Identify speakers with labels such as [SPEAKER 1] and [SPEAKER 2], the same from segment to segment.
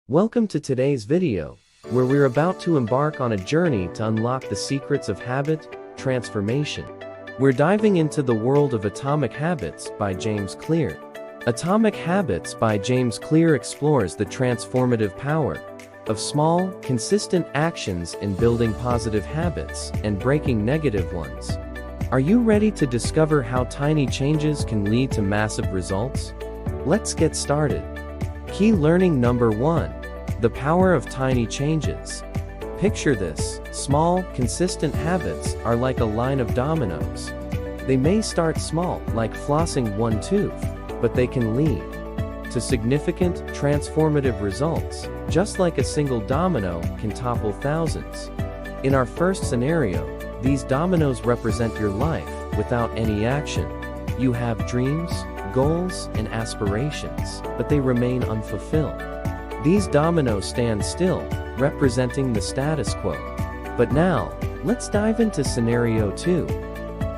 [SPEAKER 1] Welcome to today's video, where we're about to embark on a journey to unlock the secrets of habit transformation. We're diving into the world of Atomic Habits by James Clear. Atomic Habits by James Clear explores the transformative power of small, consistent actions in building positive habits and breaking negative ones. Are you ready to discover how tiny changes can lead to massive results? Let's get started. Key learning number 1. The power of tiny changes. Picture this: small, consistent habits are like a line of dominoes. They may start small, like flossing one tooth, but they can lead to significant, transformative results, just like a single domino can topple thousands. In our first scenario, these dominoes represent your life without any action. You have dreams, goals, and aspirations, but they remain unfulfilled. These dominoes stand still, representing the status quo. But now, let's dive into scenario 2.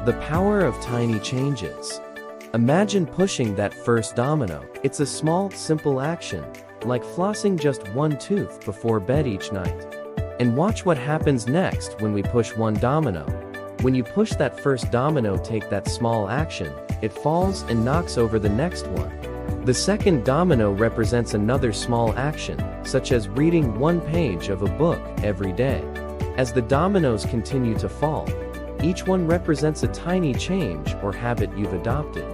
[SPEAKER 1] The power of tiny changes. Imagine pushing that first domino. It's a small, simple action, like flossing just one tooth before bed each night. And watch what happens next when we push one domino. When you push that first domino, take that small action, it falls and knocks over the next one. The second domino represents another small action, such as reading one page of a book every day. As the dominoes continue to fall, each one represents a tiny change or habit you've adopted.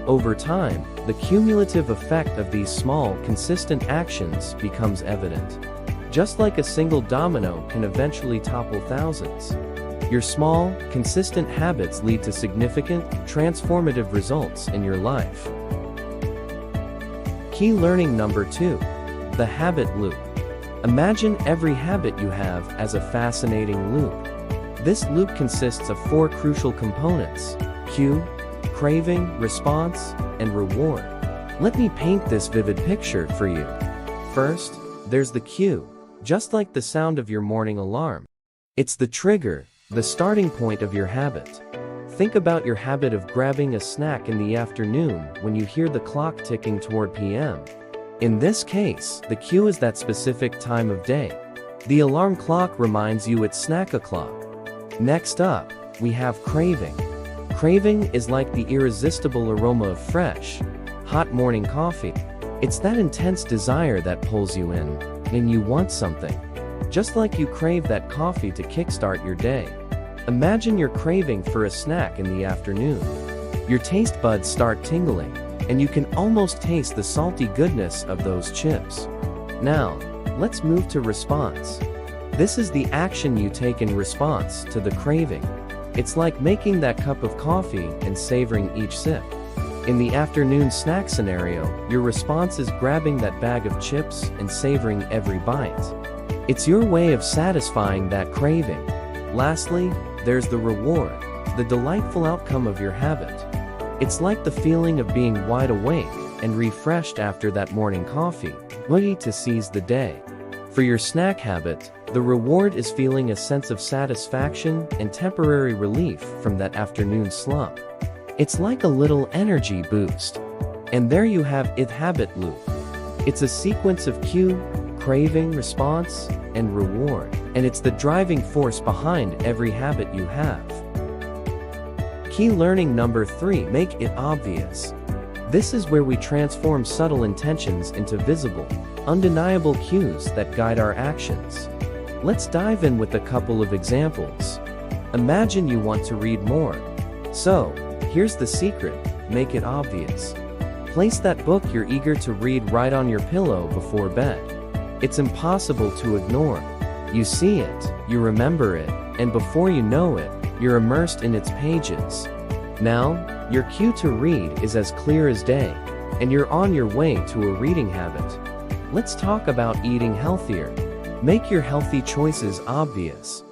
[SPEAKER 1] Over time, the cumulative effect of these small, consistent actions becomes evident. Just like a single domino can eventually topple thousands, your small, consistent habits lead to significant, transformative results in your life. Key learning number 2. The habit loop. Imagine every habit you have as a fascinating loop. This loop consists of 4 crucial components: cue, craving, response, and reward. Let me paint this vivid picture for you. First, there's the cue, just like the sound of your morning alarm. It's the trigger, the starting point of your habit. Think about your habit of grabbing a snack in the afternoon when you hear the clock ticking toward PM. In this case, the cue is that specific time of day. The alarm clock reminds you it's snack o'clock. Next up, we have craving. Craving is like the irresistible aroma of fresh, hot morning coffee. It's that intense desire that pulls you in, and you want something. Just like you crave that coffee to kickstart your day. Imagine you're craving for a snack in the afternoon. Your taste buds start tingling, and you can almost taste the salty goodness of those chips. Now, let's move to response. This is the action you take in response to the craving. It's like making that cup of coffee and savoring each sip. In the afternoon snack scenario, your response is grabbing that bag of chips and savoring every bite. It's your way of satisfying that craving. Lastly, there's the reward, the delightful outcome of your habit. It's like the feeling of being wide awake and refreshed after that morning coffee, ready to seize the day. For your snack habit, the reward is feeling a sense of satisfaction and temporary relief from that afternoon slump. It's like a little energy boost. And there you have it, habit loop. It's a sequence of cue, craving, response, and reward, and it's the driving force behind every habit you have. Key learning number 3. Make it obvious. This is where we transform subtle intentions into visible, undeniable cues that guide our actions. Let's dive in with a couple of examples. Imagine you want to read more. So, here's the secret: make it obvious. Place that book you're eager to read right on your pillow before bed. It's impossible to ignore. You see it, you remember it, and before you know it, you're immersed in its pages. Now, your cue to read is as clear as day, and you're on your way to a reading habit. Let's talk about eating healthier. Make your healthy choices obvious.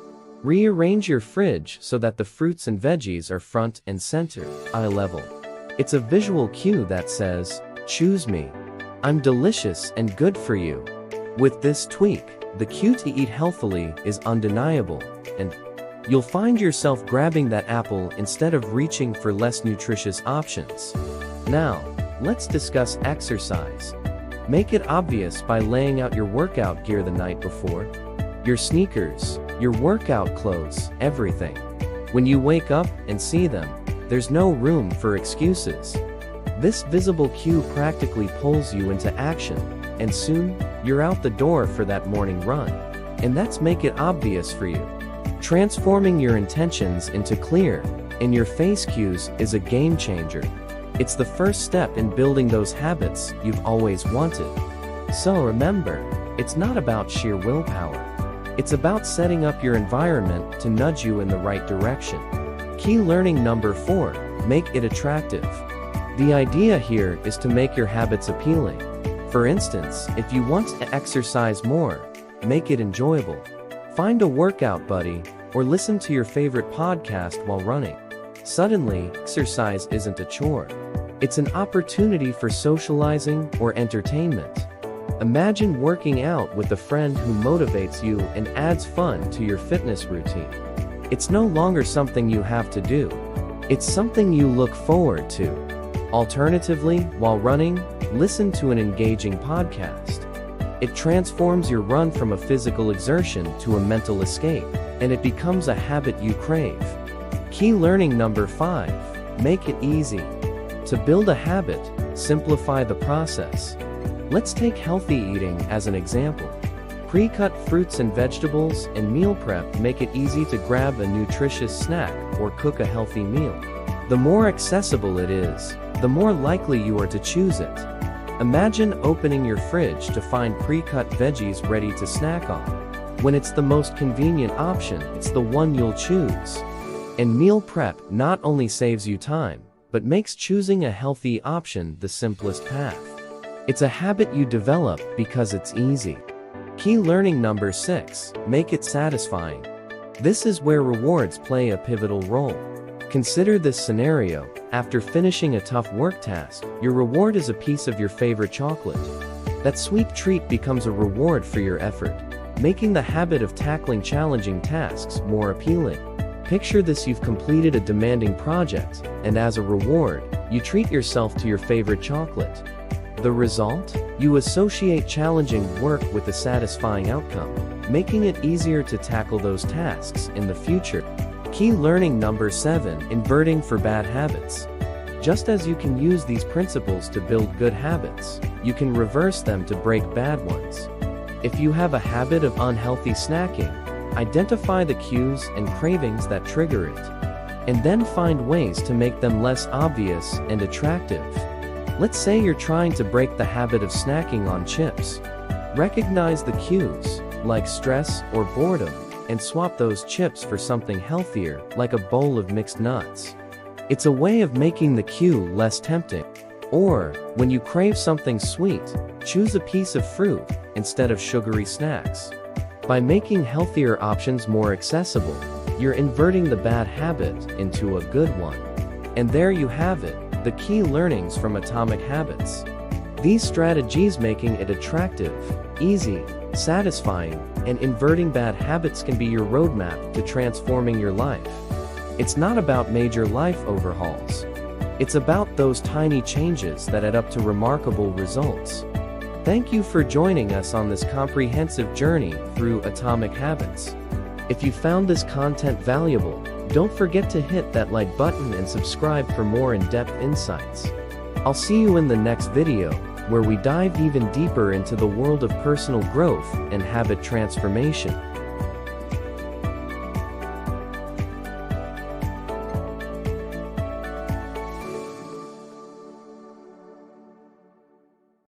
[SPEAKER 1] Rearrange your fridge so that the fruits and veggies are front and center, eye level. It's a visual cue that says, "Choose me. I'm delicious and good for you." With this tweak, the cue to eat healthily is undeniable, and you'll find yourself grabbing that apple instead of reaching for less nutritious options. Now, let's discuss exercise. Make it obvious by laying out your workout gear the night before. Your sneakers, your workout clothes, everything. When you wake up and see them, there's no room for excuses. This visible cue practically pulls you into action, and soon, you're out the door for that morning run. And that's make it obvious for you. Transforming your intentions into clear, in your face cues is a game changer. It's the first step in building those habits you've always wanted. So remember, it's not about sheer willpower. It's about setting up your environment to nudge you in the right direction. Key learning number 4, make it attractive. The idea here is to make your habits appealing. For instance, if you want to exercise more, make it enjoyable. Find a workout buddy, or listen to your favorite podcast while running. Suddenly, exercise isn't a chore. It's an opportunity for socializing or entertainment. Imagine working out with a friend who motivates you and adds fun to your fitness routine. It's no longer something you have to do. It's something you look forward to. Alternatively, while running, listen to an engaging podcast. It transforms your run from a physical exertion to a mental escape, and it becomes a habit you crave. Key learning number 5, make it easy. To build a habit, simplify the process. Let's take healthy eating as an example. Pre-cut fruits and vegetables and meal prep make it easy to grab a nutritious snack or cook a healthy meal. The more accessible it is, the more likely you are to choose it. Imagine opening your fridge to find pre-cut veggies ready to snack on. When it's the most convenient option, it's the one you'll choose. And meal prep not only saves you time, but makes choosing a healthy option the simplest path. It's a habit you develop because it's easy. Key learning number 6, make it satisfying. This is where rewards play a pivotal role. Consider this scenario: after finishing a tough work task, your reward is a piece of your favorite chocolate. That sweet treat becomes a reward for your effort, making the habit of tackling challenging tasks more appealing. Picture this: you've completed a demanding project, and as a reward, you treat yourself to your favorite chocolate. The result? You associate challenging work with a satisfying outcome, making it easier to tackle those tasks in the future. Key learning number 7, inverting for bad habits. Just as you can use these principles to build good habits, you can reverse them to break bad ones. If you have a habit of unhealthy snacking, identify the cues and cravings that trigger it, and then find ways to make them less obvious and attractive. Let's say you're trying to break the habit of snacking on chips. Recognize the cues, like stress or boredom, and swap those chips for something healthier, like a bowl of mixed nuts. It's a way of making the cue less tempting. Or, when you crave something sweet, choose a piece of fruit instead of sugary snacks. By making healthier options more accessible, you're inverting the bad habit into a good one. And there you have it, the key learnings from Atomic Habits. These strategies making it attractive, easy, satisfying, and inverting bad habits can be your roadmap to transforming your life. It's not about major life overhauls. It's about those tiny changes that add up to remarkable results. Thank you for joining us on this comprehensive journey through Atomic Habits. If you found this content valuable, don't forget to hit that like button and subscribe for more in-depth insights. I'll see you in the next video, where we dive even deeper into the world of personal growth and habit transformation.